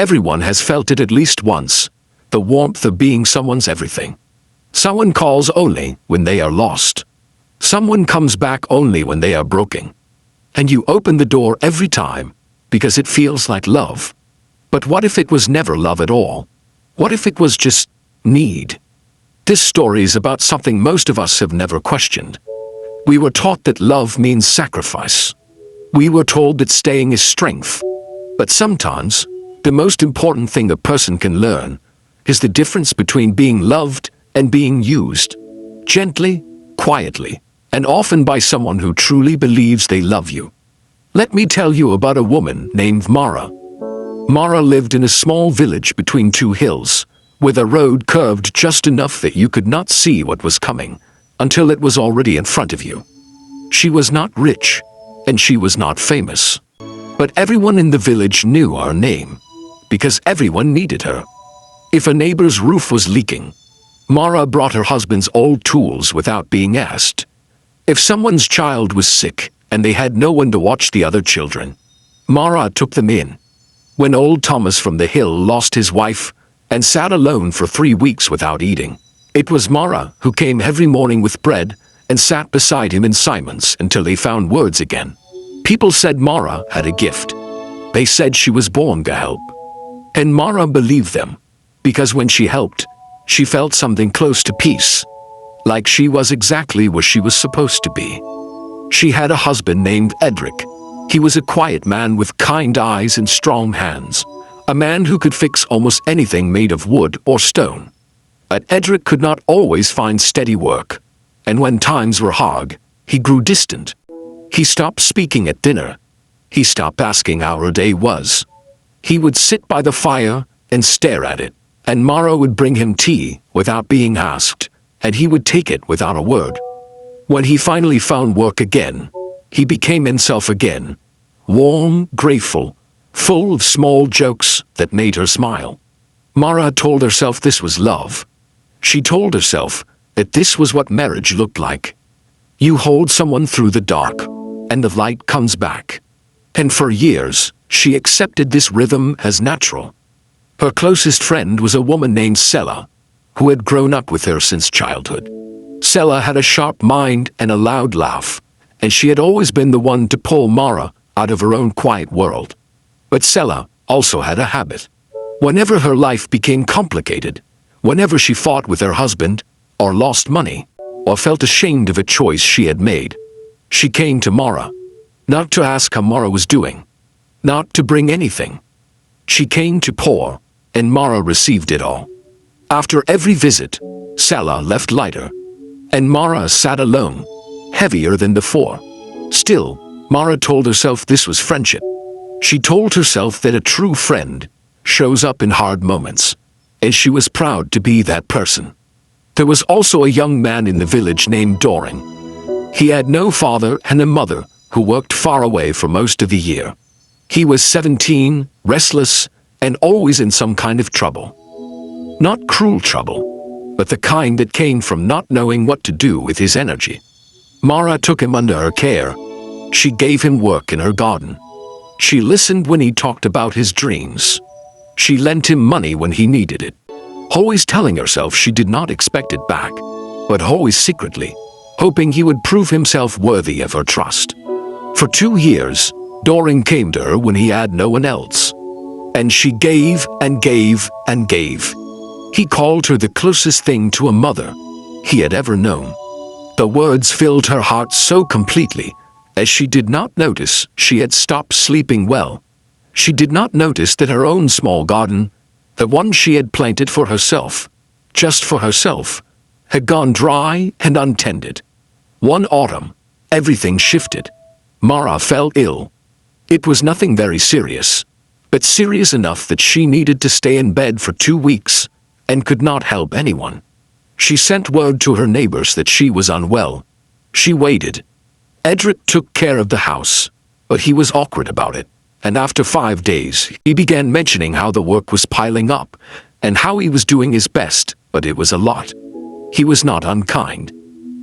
Everyone has felt it at least once, the warmth of being someone's everything. Someone calls only when they are lost. Someone comes back only when they are broken. And you open the door every time, because it feels like love. But what if it was never love at all? What if it was just need? This story is about something most of us have never questioned. We were taught that love means sacrifice. We were told that staying is strength. But sometimes, the most important thing a person can learn is the difference between being loved and being used. Gently, quietly, and often by someone who truly believes they love you. Let me tell you about a woman named Mara. Mara lived in a small village between two hills, where the road curved just enough that you could not see what was coming, until it was already in front of you. She was not rich, and she was not famous. But everyone in the village knew her name, because everyone needed her. If a neighbor's roof was leaking, Mara brought her husband's old tools without being asked. If someone's child was sick, and they had no one to watch the other children, Mara took them in. When old Thomas from the hill lost his wife, and sat alone for 3 weeks without eating, it was Mara who came every morning with bread, and sat beside him in silence until they found words again. People said Mara had a gift. They said she was born to help. And Mara believed them, because when she helped, she felt something close to peace, like she was exactly where she was supposed to be. She had a husband named Edric. He was a quiet man with kind eyes and strong hands, a man who could fix almost anything made of wood or stone. But Edric could not always find steady work, and when times were hard, he grew distant. He stopped speaking at dinner. He stopped asking how her day was. He would sit by the fire and stare at it, and Mara would bring him tea without being asked, and he would take it without a word. When he finally found work again, he became himself again, warm, grateful, full of small jokes that made her smile. Mara told herself this was love. She told herself that this was what marriage looked like. You hold someone through the dark, and the light comes back. And for years, she accepted this rhythm as natural. Her closest friend was a woman named Sela, who had grown up with her since childhood. Sela had a sharp mind and a loud laugh, and she had always been the one to pull Mara out of her own quiet world. But Sela also had a habit. Whenever her life became complicated, whenever she fought with her husband, or lost money, or felt ashamed of a choice she had made, she came to Mara, not to ask how Mara was doing, not to bring anything. She came to pour, and Mara received it all. After every visit, Sela left lighter, and Mara sat alone, heavier than before. Still, Mara told herself this was friendship. She told herself that a true friend shows up in hard moments, and she was proud to be that person. There was also a young man in the village named Doran. He had no father and a mother who worked far away for most of the year. He was 17, restless, and always in some kind of trouble. Not cruel trouble, but the kind that came from not knowing what to do with his energy. Mara took him under her care. She gave him work in her garden. She listened when he talked about his dreams. She lent him money when he needed it, always telling herself she did not expect it back, but always secretly, hoping he would prove himself worthy of her trust. For 2 years, Doran came to her when he had no one else. And she gave and gave and gave. He called her the closest thing to a mother he had ever known. The words filled her heart so completely, as she did not notice she had stopped sleeping well. She did not notice that her own small garden, the one she had planted for herself, just for herself, had gone dry and untended. One autumn, everything shifted. Mara fell ill. It was nothing very serious, but serious enough that she needed to stay in bed for 2 weeks and could not help anyone. She sent word to her neighbors that she was unwell. She waited. Edric took care of the house, but he was awkward about it, and after 5 days, he began mentioning how the work was piling up and how he was doing his best, but it was a lot. He was not unkind.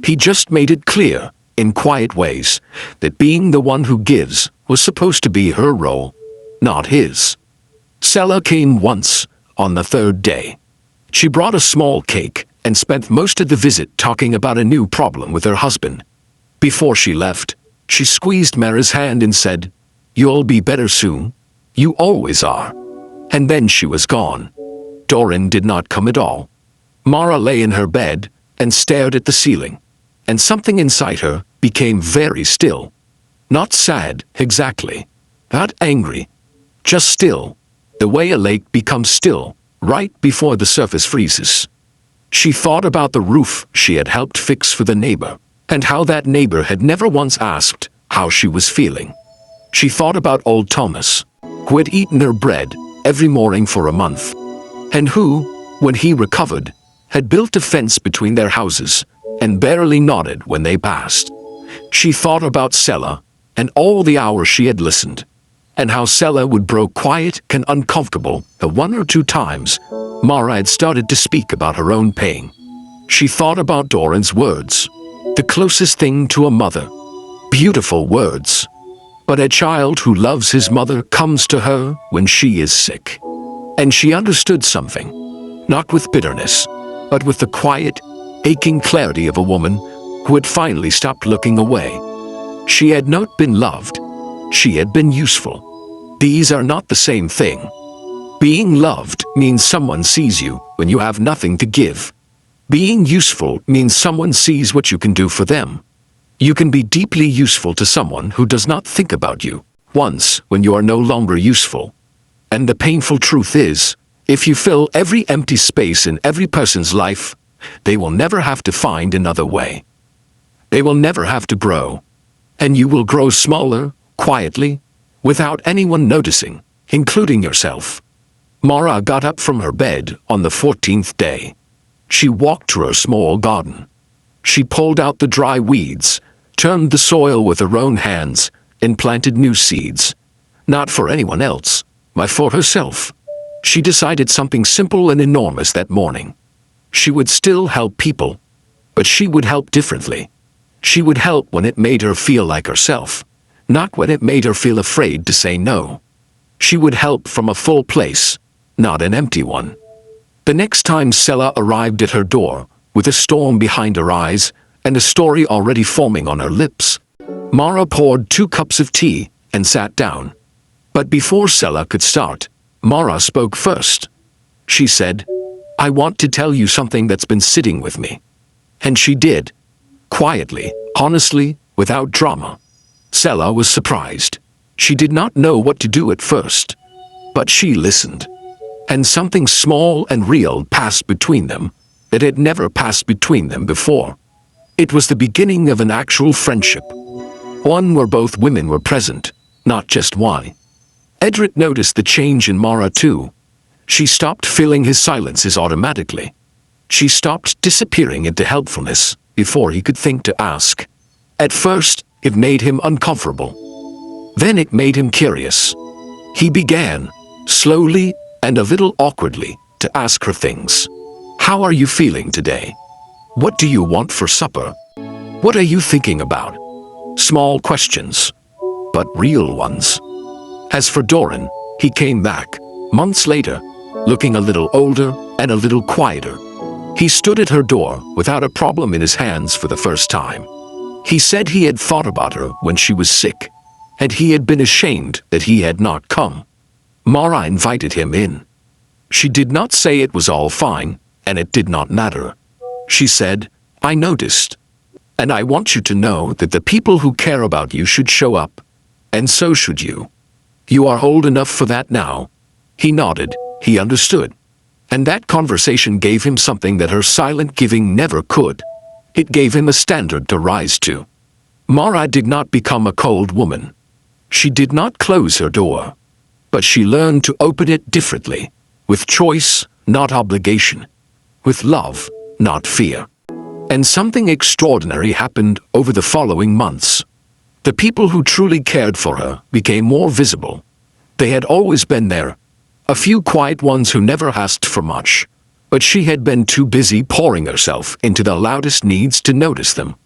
He just made it clear, in quiet ways, that being the one who gives was supposed to be her role, not his. Sela came once, on the third day. She brought a small cake and spent most of the visit talking about a new problem with her husband. Before she left, she squeezed Mara's hand and said, "You'll be better soon. You always are." And then she was gone. Doran did not come at all. Mara lay in her bed and stared at the ceiling, and something inside her became very still. Not sad, exactly. Not angry. Just still. The way a lake becomes still, right before the surface freezes. She thought about the roof she had helped fix for the neighbor, and how that neighbor had never once asked how she was feeling. She thought about old Thomas, who had eaten her bread every morning for a month, and who, when he recovered, had built a fence between their houses and barely nodded when they passed. She thought about Sela and all the hours she had listened, and how Sela would grow quiet and uncomfortable the one or two times Mara had started to speak about her own pain. She thought about Doran's words, the closest thing to a mother. Beautiful words. But a child who loves his mother comes to her when she is sick. And she understood something, not with bitterness, but with the quiet, aching clarity of a woman who had finally stopped looking away. She had not been loved. She had been useful. These are not the same thing. Being loved means someone sees you when you have nothing to give. Being useful means someone sees what you can do for them. You can be deeply useful to someone who does not think about you once when you are no longer useful. And the painful truth is, if you fill every empty space in every person's life, they will never have to find another way. They will never have to grow. And you will grow smaller, quietly, without anyone noticing, including yourself. Mara got up from her bed on the 14th day. She walked to her small garden. She pulled out the dry weeds, turned the soil with her own hands, and planted new seeds. Not for anyone else, but for herself. She decided something simple and enormous that morning. She would still help people, but she would help differently. She would help when it made her feel like herself, not when it made her feel afraid to say no. She would help from a full place, not an empty one. The next time Sela arrived at her door, with a storm behind her eyes and a story already forming on her lips, Mara poured 2 cups of tea and sat down. But before Sela could start, Mara spoke first. She said, "I want to tell you something that's been sitting with me." And she did. Quietly, honestly, without drama. Sela was surprised. She did not know what to do at first. But she listened. And something small and real passed between them that had never passed between them before. It was the beginning of an actual friendship. One where both women were present, not just one. Edred noticed the change in Mara too. She stopped filling his silences automatically. She stopped disappearing into helpfulness before he could think to ask. At first, it made him uncomfortable. Then it made him curious. He began, slowly and a little awkwardly, to ask her things. "How are you feeling today? What do you want for supper? What are you thinking about?" Small questions, but real ones. As for Doran, he came back, months later, looking a little older and a little quieter. He stood at her door without a problem in his hands for the first time. He said he had thought about her when she was sick, and he had been ashamed that he had not come. Mara invited him in. She did not say it was all fine, and it did not matter. She said, "I noticed. And I want you to know that the people who care about you should show up. And so should you. You are old enough for that now." He nodded. He understood. And that conversation gave him something that her silent giving never could. It gave him a standard to rise to. Mara did not become a cold woman. She did not close her door. But she learned to open it differently, with choice, not obligation, with love, not fear. And something extraordinary happened over the following months. The people who truly cared for her became more visible. They had always been there, a few quiet ones who never asked for much, but she had been too busy pouring herself into the loudest needs to notice them.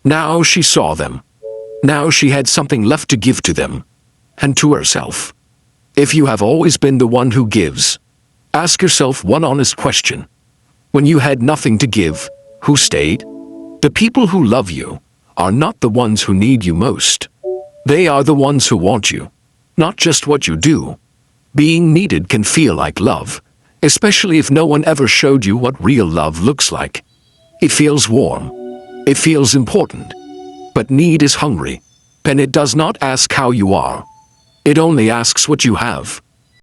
Now she saw them. Now she had something left to give to them, and to herself. If you have always been the one who gives, ask yourself one honest question. When you had nothing to give, who stayed? The people who love you are not the ones who need you most. They are the ones who want you, not just what you do. Being needed can feel like love, especially if no one ever showed you what real love looks like. It feels warm. It feels important. But need is hungry, and it does not ask how you are. It only asks what you have.